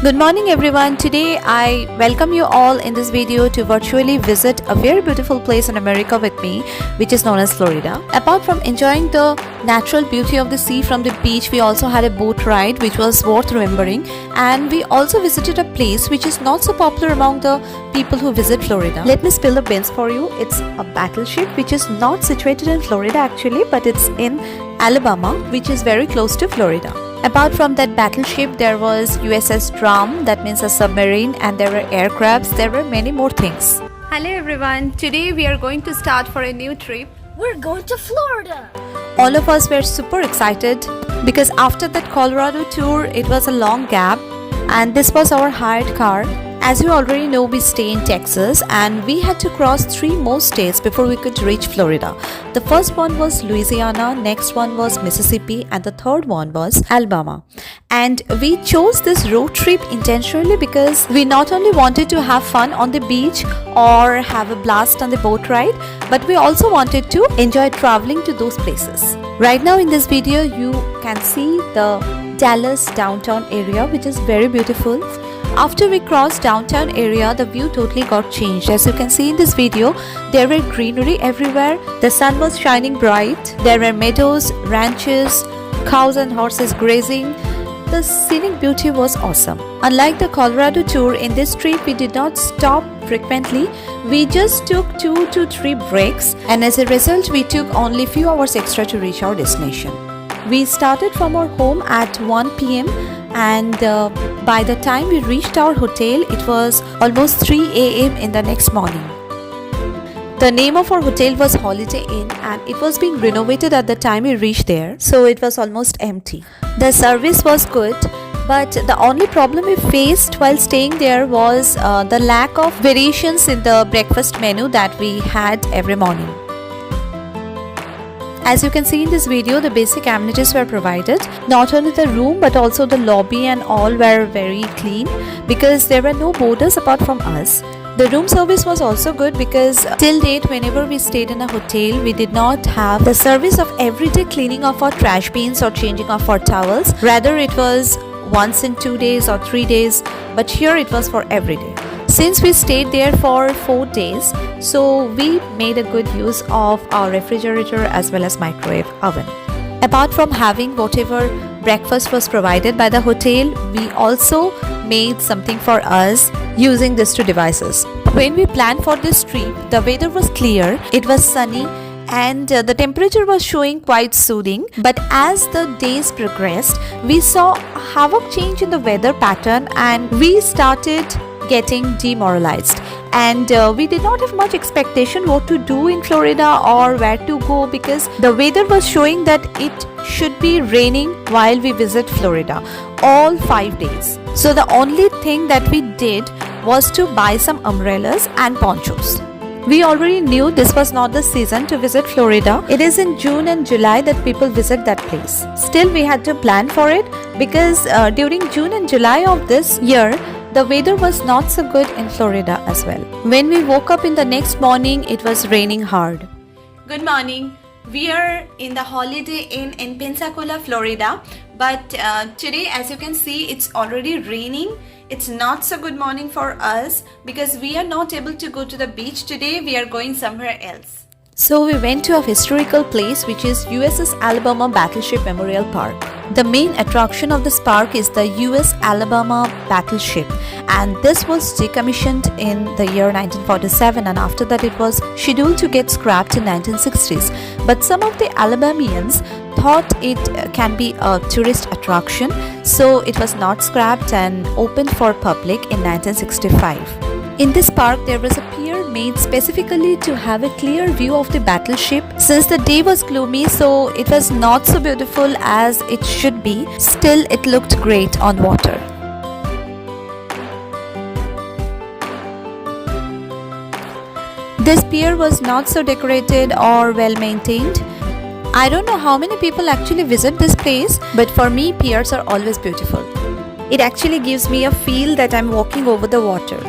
Good morning everyone. Today I welcome you all in this video to virtually visit a very beautiful place in America with me, which is known as Florida. Apart from enjoying the natural beauty of the sea from the beach, we also had a boat ride which was worth remembering, and we also visited a place which is not so popular among the people who visit Florida. Let me spill the beans for you. It's a battleship which is not situated in Florida actually, but it's in Alabama, which is very close to Florida. Apart from that battleship, there was USS Drum, that means a submarine, and there were aircrafts. There were many more things. Hello everyone. Today we are going to start for a new trip. We're going to Florida. All of us were super excited because after that Colorado tour, it was a long gap, and this was our hired car. As you already know, we stay in Texas and we had to cross 3 more states before we could reach Florida. The first one was Louisiana, next one was Mississippi, and the third one was Alabama. And we chose this road trip intentionally because we not only wanted to have fun on the beach or have a blast on the boat ride, but we also wanted to enjoy traveling to those places. Right now in this video, you can see the Dallas downtown area, which is very beautiful. After we crossed downtown area, the view totally got changed. As you can see in this video, there were greenery everywhere. The sun was shining bright. There were meadows, ranches, cows and horses grazing. The scenic beauty was awesome. Unlike the Colorado tour, in this trip we did not stop frequently. We just took 2 to 3 breaks, and as a result we took only few hours extra to reach our destination. We started from our home at 1 p.m. and by the time we reached our hotel, it was almost 3 a.m. in the next morning. The name of our hotel was Holiday Inn, and it was being renovated at the time we reached there, so it was almost empty. The service was good, but the only problem we faced while staying there was the lack of variations in the breakfast menu that we had every morning. As you can see in this video, the basic amenities were provided. Not only the room but also the lobby and all were very clean because there were no boarders apart from us. The room service was also good because till date, whenever we stayed in a hotel, we did not have the service of everyday cleaning of our trash bins or changing of our towels. Rather, it was once in 2 days or 3 days, but here it was for every day. Since we stayed there for 4 days, so we made a good use of our refrigerator as well as microwave oven. Apart from having whatever breakfast was provided by the hotel, we also made something for us using these 2 devices. When we planned for this trip, the weather was clear, it was sunny, and the temperature was showing quite soothing. But as the days progressed, we saw a havoc change in the weather pattern and we started getting demoralized, and we did not have much expectation what to do in Florida or where to go because the weather was showing that it should be raining while we visit Florida all 5 days. So the only thing that we did was to buy some umbrellas and ponchos. We already knew this was not the season to visit Florida. It is in June and July that people visit that place. Still, we had to plan for it because during June and July of this year, the weather was not so good in Florida as well. When we woke up in the next morning, it was raining hard. Good morning. We are in the Holiday Inn in Pensacola, Florida. But today, as you can see, it's already raining. It's not so good morning for us because we are not able to go to the beach today. We are going somewhere else. So we went to a historical place which is USS Alabama Battleship Memorial Park. The main attraction of this park is the US Alabama Battleship, and this was decommissioned in the year 1947, and after that it was scheduled to get scrapped in 1960s. But some of the Alabamians thought it can be a tourist attraction, so it was not scrapped and opened for public in 1965. In this park, there was a pier made specifically to have a clear view of the battleship. Since the day was gloomy, so it was not so beautiful as it should be. Still, it looked great on water. This pier was not so decorated or well maintained. I don't know how many people actually visit this place, but for me, piers are always beautiful. It actually gives me a feel that I'm walking over the water.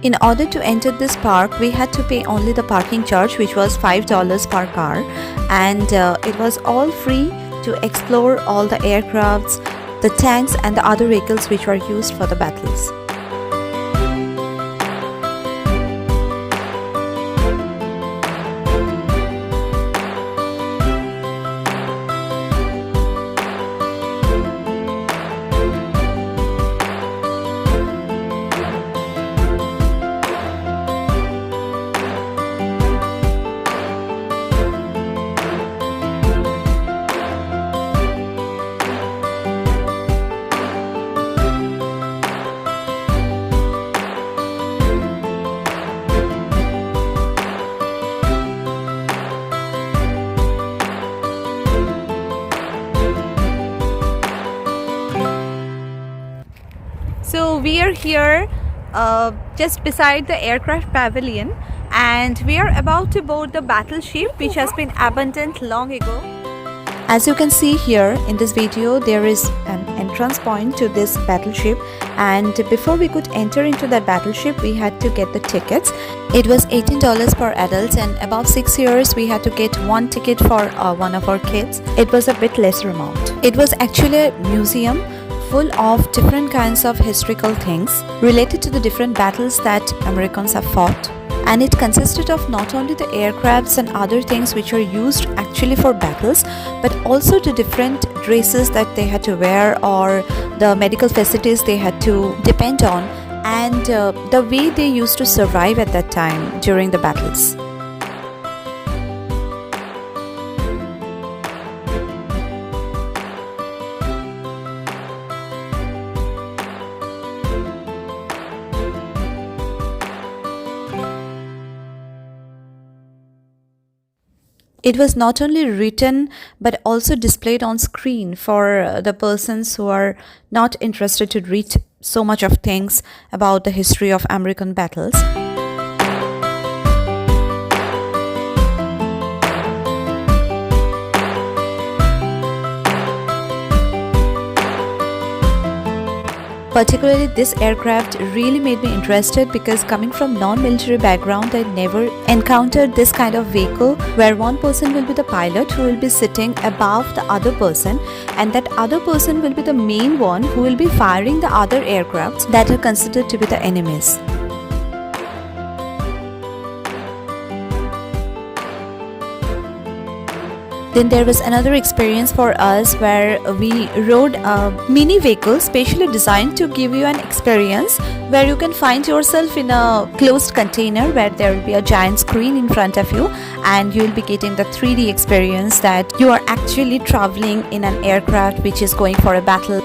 In order to enter this park, we had to pay only the parking charge, which was $5 per car, and it was all free to explore all the aircrafts, the tanks and the other vehicles which were used for the battles. So we are here just beside the aircraft pavilion, and we are about to board the battleship which has been abandoned long ago. As you can see here in this video, there is an entrance point to this battleship, and before we could enter into that battleship we had to get the tickets. It was $18 per adult, and above 6 years we had to get one ticket for one of our kids. It was a bit lesser amount. It was actually a museum full of different kinds of historical things related to the different battles that Americans have fought. And it consisted of not only the aircrafts and other things which are used actually for battles, but also the different dresses that they had to wear or the medical facilities they had to depend on, and the way they used to survive at that time during the battles. It was not only written but also displayed on screen for the persons who are not interested to read so much of things about the history of American battles. Particularly this aircraft really made me interested, because coming from non-military background, I never encountered this kind of vehicle where one person will be the pilot who will be sitting above the other person, and that other person will be the main one who will be firing the other aircrafts that are considered to be the enemies. Then there was another experience for us where we rode a mini vehicle specially designed to give you an experience where you can find yourself in a closed container where there will be a giant screen in front of you, and you will be getting the 3D experience that you are actually traveling in an aircraft which is going for a battle.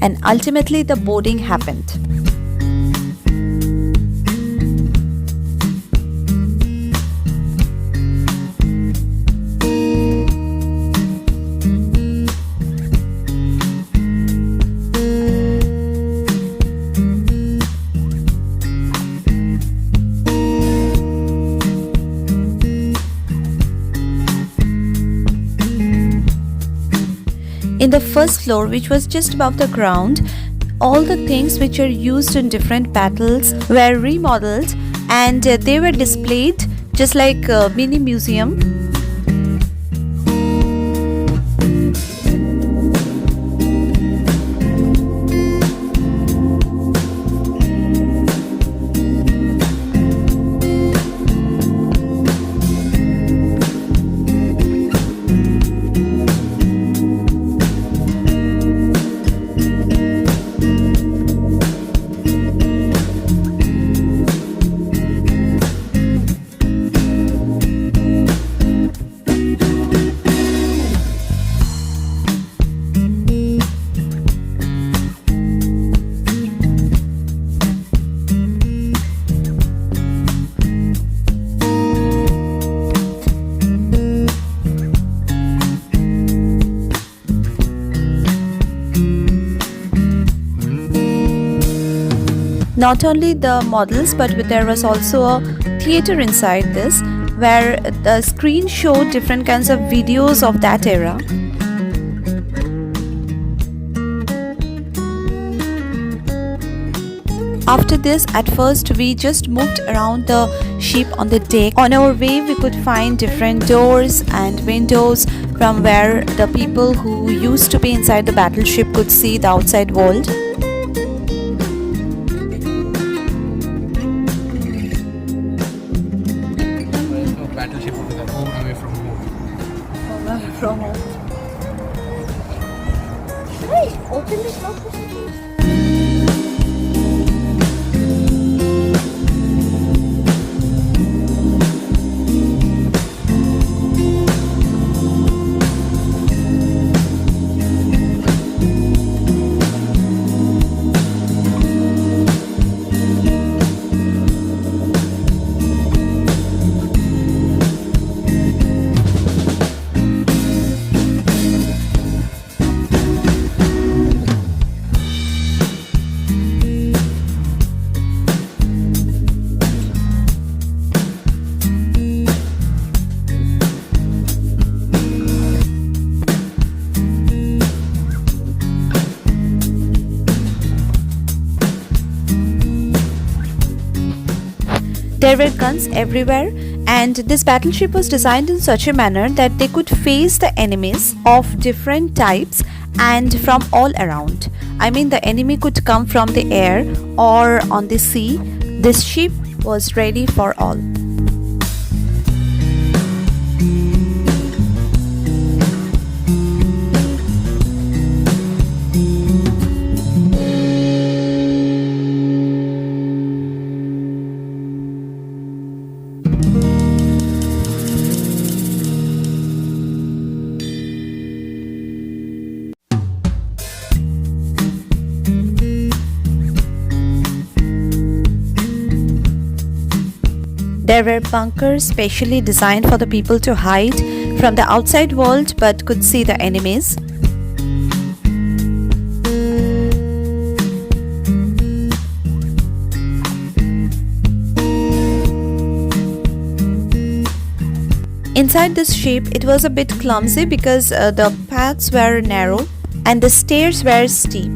And ultimately the boarding happened. In the first floor, which was just above the ground, all the things which are used in different battles were remodeled, and they were displayed just like a mini museum. Not only the models, but there was also a theater inside this, where the screen showed different kinds of videos of that era. After this, at first we just moved around the ship on the deck. On our way, we could find different doors and windows from where the people who used to be inside the battleship could see the outside world. Battleship would be the home away from home. From home. Hey, open this up. There were guns everywhere, and this battleship was designed in such a manner that they could face the enemies of different types and from all around. I mean, the enemy could come from the air or on the sea. This ship was ready for all. There were bunkers specially designed for the people to hide from the outside world but could see the enemies. Inside this ship, it was a bit clumsy because the paths were narrow and the stairs were steep.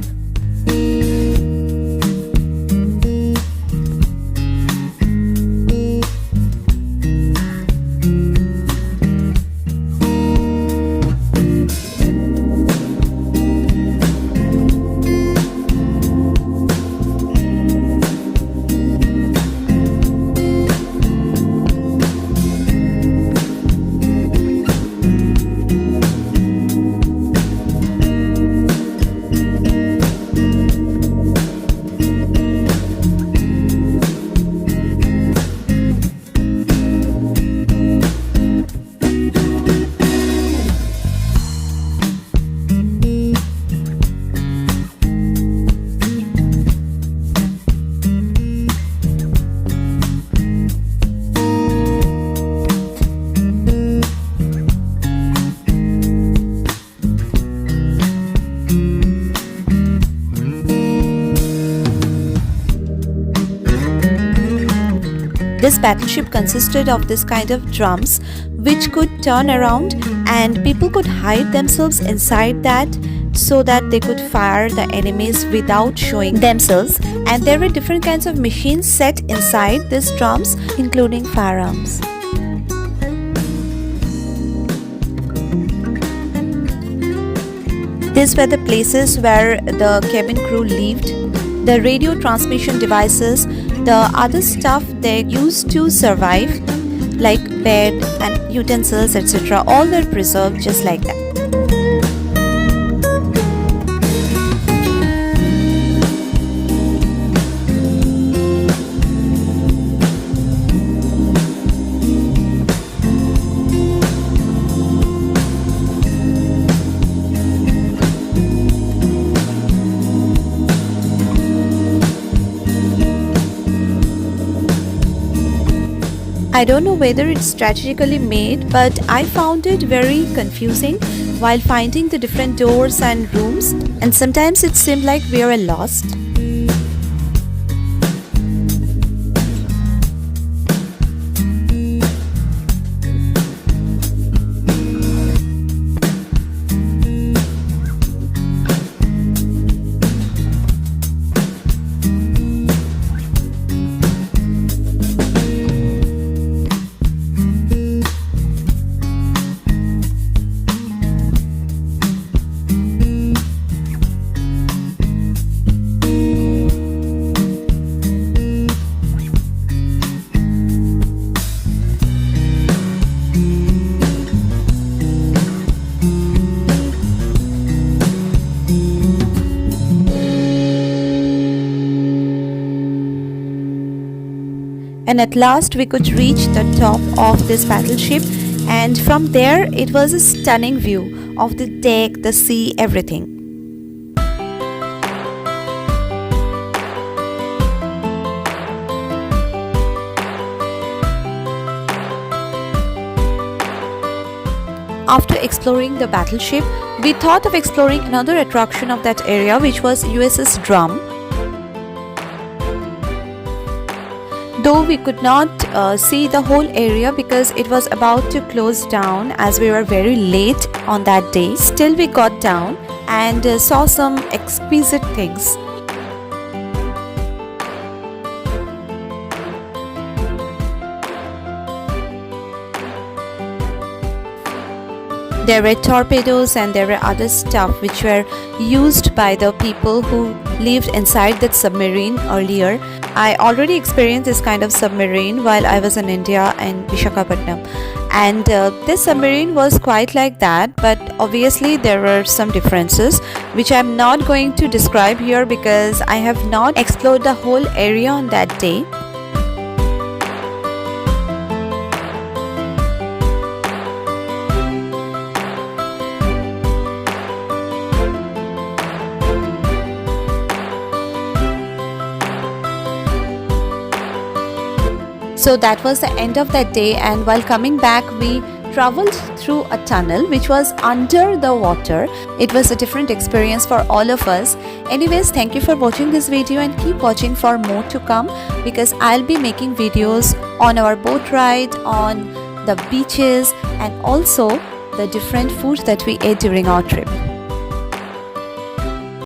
This battleship consisted of this kind of drums which could turn around, and people could hide themselves inside that so that they could fire the enemies without showing themselves. And there were different kinds of machines set inside these drums, including firearms. These were the places where the cabin crew lived. The radio transmission devices, the other stuff they used to survive, like bed and utensils, etc., all were preserved just like that. I don't know whether it's strategically made, but I found it very confusing while finding the different doors and rooms, and sometimes it seemed like we were lost. and at last we could reach the top of this battleship, and from there it was a stunning view of the deck, the sea, everything. After exploring the battleship, we thought of exploring another attraction of that area, which was USS Drum. Though we could not see the whole area because it was about to close down as we were very late on that day, still we got down and saw some exquisite things. There were torpedoes and there were other stuff which were used by the people who lived inside that submarine earlier. I already experienced this kind of submarine while I was in India in Visakhapatnam, and this submarine was quite like that, but obviously there were some differences which I'm not going to describe here because I have not explored the whole area on that day. So that was the end of that day, and while coming back we traveled through a tunnel which was under the water. It was a different experience for all of us. Anyways, thank you for watching this video and keep watching for more to come because I'll be making videos on our boat ride, on the beaches, and also the different food that we ate during our trip.